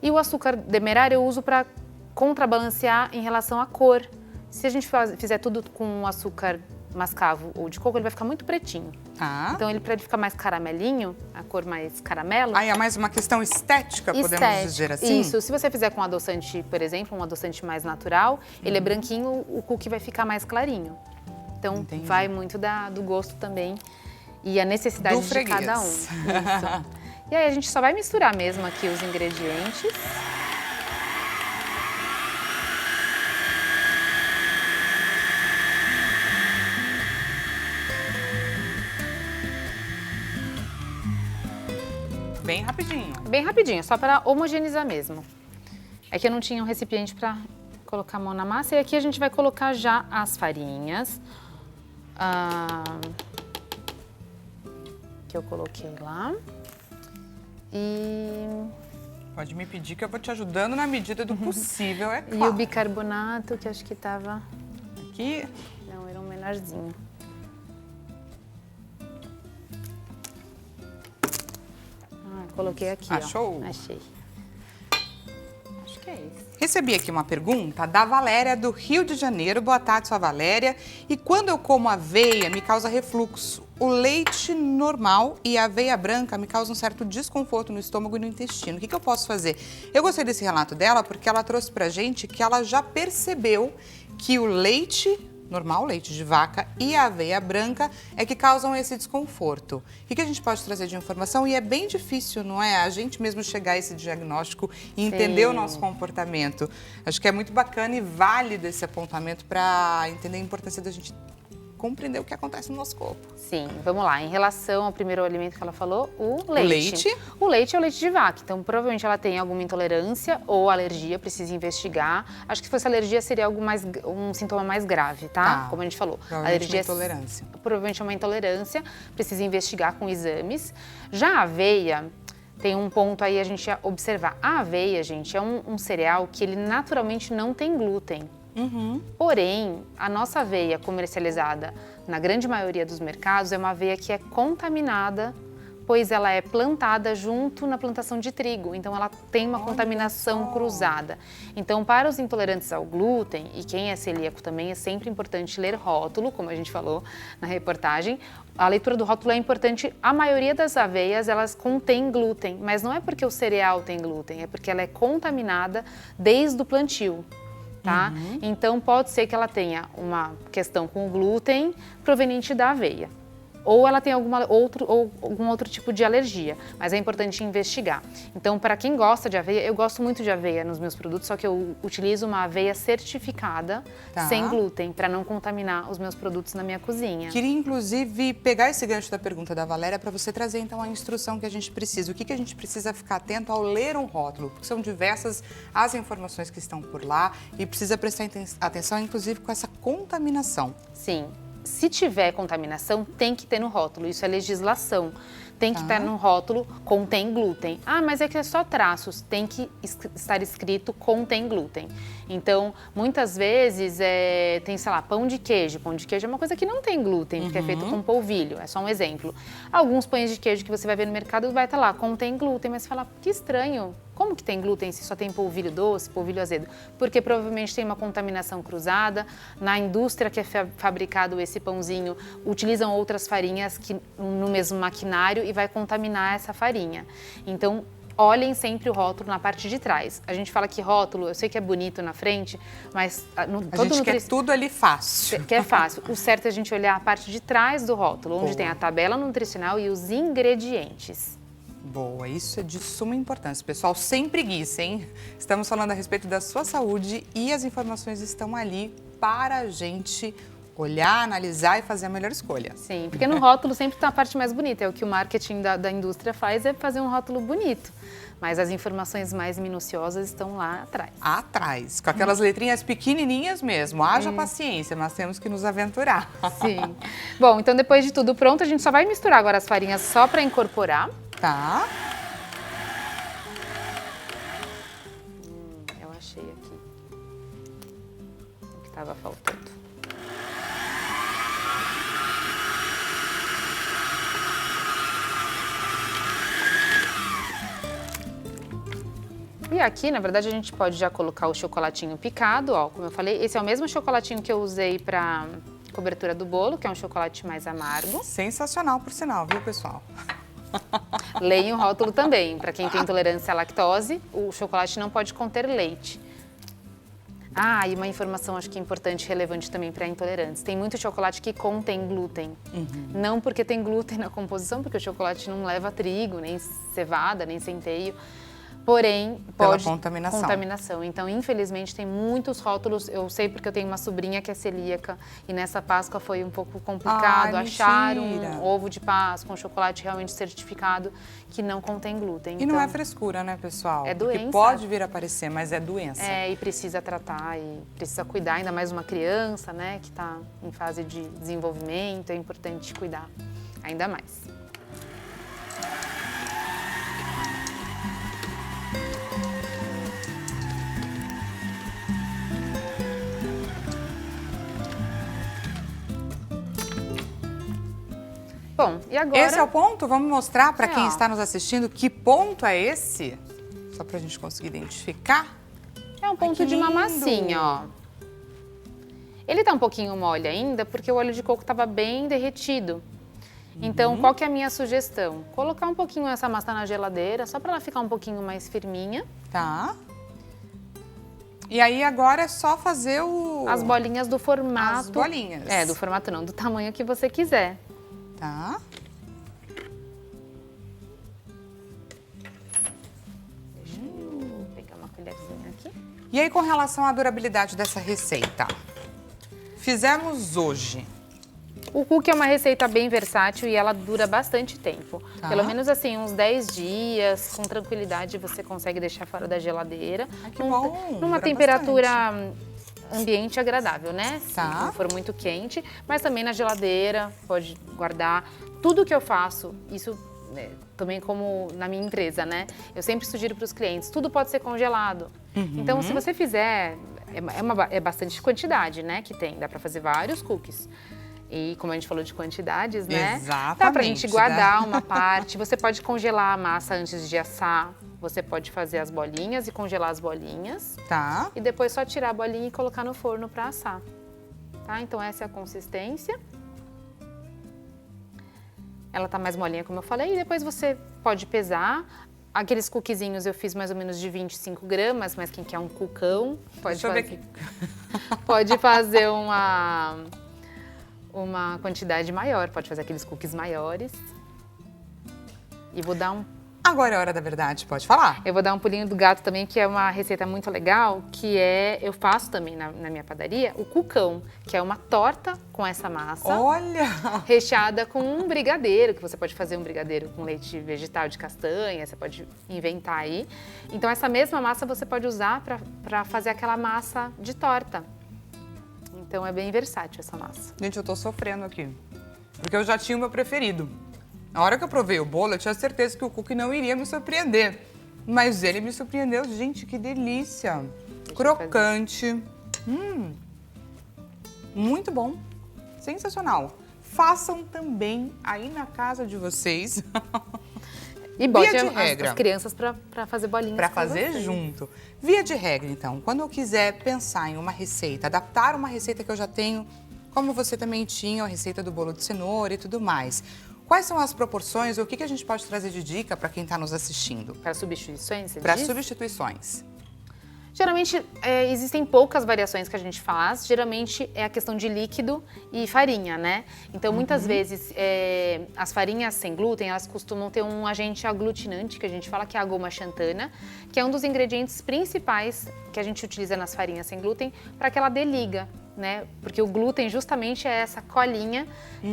E o açúcar demerara eu uso para contrabalancear em relação à cor. Se a gente fizer tudo com açúcar mascavo ou de coco, ele vai ficar muito pretinho. Então, para ele ficar mais caramelinho, a cor mais caramelo... Aí é mais uma questão estética, podemos dizer assim? Isso. Se você fizer com adoçante, por exemplo, um adoçante mais natural, ele é branquinho, o cookie vai ficar mais clarinho. Então, vai muito do gosto também e a necessidade de cada um. Isso. E aí a gente só vai misturar mesmo aqui os ingredientes. Bem rapidinho. Bem rapidinho, só para homogeneizar mesmo. É que eu não tinha um recipiente para colocar a mão na massa. E aqui a gente vai colocar já as farinhas. Que eu coloquei lá. E Pode me pedir que eu vou te ajudando na medida do possível, é claro. E o bicarbonato, que acho que estava... Aqui. Não, era um menorzinho. Coloquei aqui, Achou? ó. Achei. Acho que é esse. Recebi aqui uma pergunta da Valéria, do Rio de Janeiro. Boa tarde, sua Valéria. E quando eu como aveia, me causa refluxo. O leite normal e a aveia branca me causam um certo desconforto no estômago e no intestino. O que eu posso fazer? Eu gostei desse relato dela porque ela trouxe pra gente que ela já percebeu que o leite normal, leite de vaca, e a aveia branca é que causam esse desconforto. O que a gente pode trazer de informação? E é bem difícil, não é? A gente mesmo chegar a esse diagnóstico e entender o nosso comportamento. Acho que é muito bacana e válido esse apontamento para entender a importância da gente compreender o que acontece no nosso corpo. Sim, vamos lá. Em relação ao primeiro alimento que ela falou, o leite. O leite? O leite é o leite de vaca, então provavelmente ela tem alguma intolerância ou alergia, precisa investigar. Acho que se fosse alergia seria um sintoma mais grave, tá? Como a gente falou. Alergia é intolerância. Provavelmente é uma intolerância, precisa investigar com exames. Já a aveia, tem um ponto aí a gente observar. A aveia, gente, é um cereal que ele naturalmente não tem glúten. Porém, a nossa aveia comercializada na grande maioria dos mercados é uma aveia que é contaminada, pois ela é plantada junto na plantação de trigo, então ela tem uma contaminação cruzada. Então, para os intolerantes ao glúten, e quem é celíaco também, é sempre importante ler rótulo, como a gente falou na reportagem. A leitura do rótulo é importante. A maioria das aveias, elas contêm glúten, mas não é porque o cereal tem glúten, é porque ela é contaminada desde o plantio. Tá? Então, pode ser que ela tenha uma questão com o glúten proveniente da aveia. Ou ela tem algum outro tipo de alergia, mas é importante investigar. Então, para quem gosta de aveia, eu gosto muito de aveia nos meus produtos, só que eu utilizo uma aveia certificada, sem glúten, para não contaminar os meus produtos na minha cozinha. Queria, inclusive, pegar esse gancho da pergunta da Valéria para você trazer, então, a instrução que a gente precisa. O que a gente precisa ficar atento ao ler um rótulo? Porque são diversas as informações que estão por lá e precisa prestar atenção, inclusive, com essa contaminação. Sim. Se tiver contaminação, tem que ter no rótulo, isso é legislação. Tem que estar no rótulo, contém glúten. Ah, mas é que é só traços, tem que estar escrito contém glúten. Então, muitas vezes, tem, sei lá, pão de queijo. Pão de queijo é uma coisa que não tem glúten, porque é feito com polvilho, é só um exemplo. Alguns pães de queijo que você vai ver no mercado vai estar lá, contém glúten, mas você fala, que estranho. Como que tem glúten se só tem polvilho doce, polvilho azedo? Porque provavelmente tem uma contaminação cruzada. Na indústria que é fabricado esse pãozinho, utilizam outras farinhas no mesmo maquinário e vai contaminar essa farinha. Então, olhem sempre o rótulo na parte de trás. A gente fala que rótulo, eu sei que é bonito na frente, mas... A gente quer tudo ali fácil. Que é fácil. O certo é a gente olhar a parte de trás do rótulo, onde tem a tabela nutricional e os ingredientes. Boa, isso é de suma importância. Pessoal, sem preguiça, hein? Estamos falando a respeito da sua saúde e as informações estão ali para a gente olhar, analisar e fazer a melhor escolha. Sim, porque no rótulo sempre está a parte mais bonita. É o que o marketing da indústria faz, é fazer um rótulo bonito. Mas as informações mais minuciosas estão lá atrás. Atrás, com aquelas letrinhas pequenininhas mesmo. Haja paciência, mas temos que nos aventurar. Sim. Bom, então depois de tudo pronto, a gente só vai misturar agora as farinhas só para incorporar. Tá. Eu achei aqui o que estava faltando. E aqui, na verdade, a gente pode já colocar o chocolatinho picado, ó, como eu falei, esse é o mesmo chocolatinho que eu usei para cobertura do bolo, que é um chocolate mais amargo. Sensacional, por sinal, viu, pessoal? Leia o rótulo também. Para quem tem intolerância à lactose, o chocolate não pode conter leite. Ah, e uma informação acho que importante e relevante também para intolerantes. Tem muito chocolate que contém glúten. Não porque tem glúten na composição, porque o chocolate não leva trigo, nem cevada, nem centeio. Porém, pode... Pela contaminação. Contaminação. Então, infelizmente, tem muitos rótulos. Eu sei porque eu tenho uma sobrinha que é celíaca e nessa Páscoa foi um pouco complicado achar um ovo de Páscoa, um chocolate realmente certificado que não contém glúten. E não é frescura, né, pessoal? É doença. Porque pode vir a aparecer, mas é doença. É, e precisa tratar e precisa cuidar, ainda mais uma criança, né, que está em fase de desenvolvimento, é importante cuidar ainda mais. Bom, e agora... Esse é o ponto? Vamos mostrar para quem ó. está nos assistindo que ponto é esse? Só para a gente conseguir identificar. É um ponto que de uma lindo. massinha, ó. Ele tá um pouquinho mole ainda porque o óleo de coco estava bem derretido. Então, qual que é a minha sugestão? Colocar um pouquinho essa massa na geladeira, só para ela ficar um pouquinho mais firminha. Tá. E aí agora é só fazer As bolinhas do formato... As bolinhas. É, do formato não, do tamanho que você quiser. Tá. Deixa eu pegar uma colherzinha aqui. E aí com relação à durabilidade dessa receita? Fizemos hoje. O cookie é uma receita bem versátil e ela dura bastante tempo. Tá. Pelo menos assim, uns 10 dias, com tranquilidade você consegue deixar fora da geladeira. Que bom, Numa dura temperatura bastante. ambiente agradável, né? Tá. Se não for muito quente, mas também na geladeira, pode guardar. Tudo que eu faço, isso também como na minha empresa, né? Eu sempre sugiro para os clientes, tudo pode ser congelado. Então, se você fizer, é bastante quantidade, né, que tem. Dá para fazer vários cookies. E como a gente falou de quantidades, né? Exatamente, Dá pra gente guardar né? uma parte. Você pode congelar a massa antes de assar. Você pode fazer as bolinhas e congelar as bolinhas. Tá. E depois só tirar a bolinha e colocar no forno para assar. Tá? Então essa é a consistência. Ela tá mais molinha, como eu falei. E depois você pode pesar. Aqueles cookiezinhos eu fiz mais ou menos de 25 gramas, mas quem quer um cucão pode Deixa eu ver fazer. aqui. Pode fazer uma quantidade maior, pode fazer aqueles cookies maiores. E vou dar Agora é a hora da verdade, pode falar. eu vou dar um pulinho do gato também, que é uma receita muito legal, que eu faço também na minha padaria, o cucão, que é uma torta com essa massa, Olha! recheada com um brigadeiro, que você pode fazer um brigadeiro com leite vegetal de castanha, você pode inventar aí. Então essa mesma massa você pode usar para fazer aquela massa de torta. Então é bem versátil essa massa. Gente, eu tô sofrendo aqui. Porque eu já tinha o meu preferido. Na hora que eu provei o bolo, eu tinha certeza que o cookie não iria me surpreender. Mas ele me surpreendeu. Gente, que delícia. Crocante. Muito bom. Sensacional. Façam também aí na casa de vocês. E bote Via de regra. as crianças para fazer bolinhas Para com fazer você. junto. Via de regra, então, quando eu quiser pensar em uma receita, adaptar uma receita que eu já tenho, como você também tinha, a receita do bolo de cenoura e tudo mais. Quais são as proporções ou o que a gente pode trazer de dica para quem está nos assistindo? Para substituições, você Para diz? substituições. Geralmente, existem poucas variações que a gente faz. Geralmente, é a questão de líquido e farinha, né? Então, muitas vezes, as farinhas sem glúten, elas costumam ter um agente aglutinante, que a gente fala que é a goma xantana, que é um dos ingredientes principais que a gente utiliza nas farinhas sem glúten para que ela dê liga, né? Porque o glúten justamente é essa colinha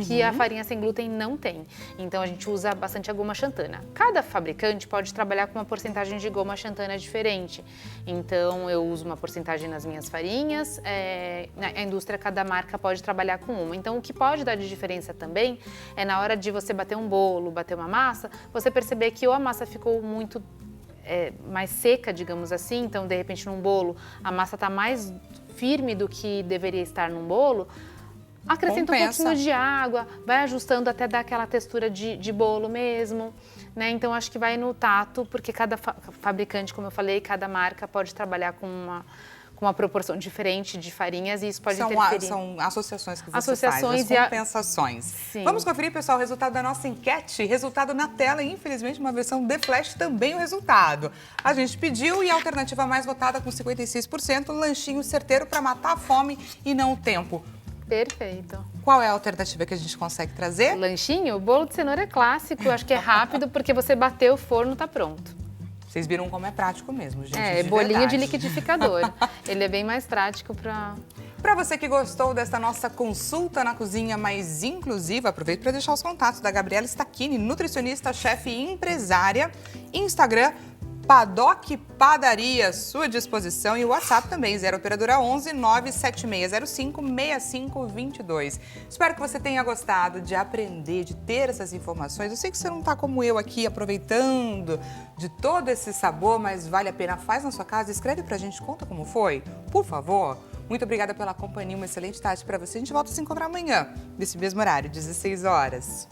que a farinha sem glúten não tem. Então a gente usa bastante a goma xantana. Cada fabricante pode trabalhar com uma porcentagem de goma xantana diferente. Então eu uso uma porcentagem nas minhas farinhas, a indústria, cada marca pode trabalhar com uma. Então o que pode dar de diferença também é na hora de você bater um bolo, bater uma massa, você perceber que ou a massa ficou muito mais seca, digamos assim, então de repente num bolo a massa está mais firme do que deveria estar num bolo, acrescenta um pouquinho de água, vai ajustando até dar aquela textura de bolo mesmo, né? Então acho que vai no tato, porque cada fabricante, como eu falei, cada marca pode trabalhar com uma proporção diferente de farinhas e isso pode interferir. São associações que você Associações faz, as compensações. Sim. Vamos conferir, pessoal, o resultado da nossa enquete. Resultado na tela e, infelizmente, uma versão de flash também o resultado. A gente pediu e a alternativa mais votada com 56%, lanchinho certeiro para matar a fome e não o tempo. Perfeito. Qual é a alternativa que a gente consegue trazer? Lanchinho, o bolo de cenoura é clássico, acho que é rápido porque você bateu o forno, tá pronto. Vocês viram como é prático mesmo, gente. É, de bolinho verdade. de liquidificador. Ele é bem mais prático para... Para você que gostou desta nossa consulta na cozinha mais inclusiva, aproveite para deixar os contatos da Gabriela Stachini, nutricionista, chefe e empresária. Instagram, Paddock Padaria, sua disposição. E o WhatsApp também, 0 operadora 11 97605 6522. Espero que você tenha gostado de aprender, de ter essas informações. Eu sei que você não está como eu aqui, aproveitando de todo esse sabor, mas vale a pena. Faz na sua casa, escreve pra gente, conta como foi, por favor. Muito obrigada pela companhia, uma excelente tarde para você. A gente volta a se encontrar amanhã, nesse mesmo horário, 16 horas.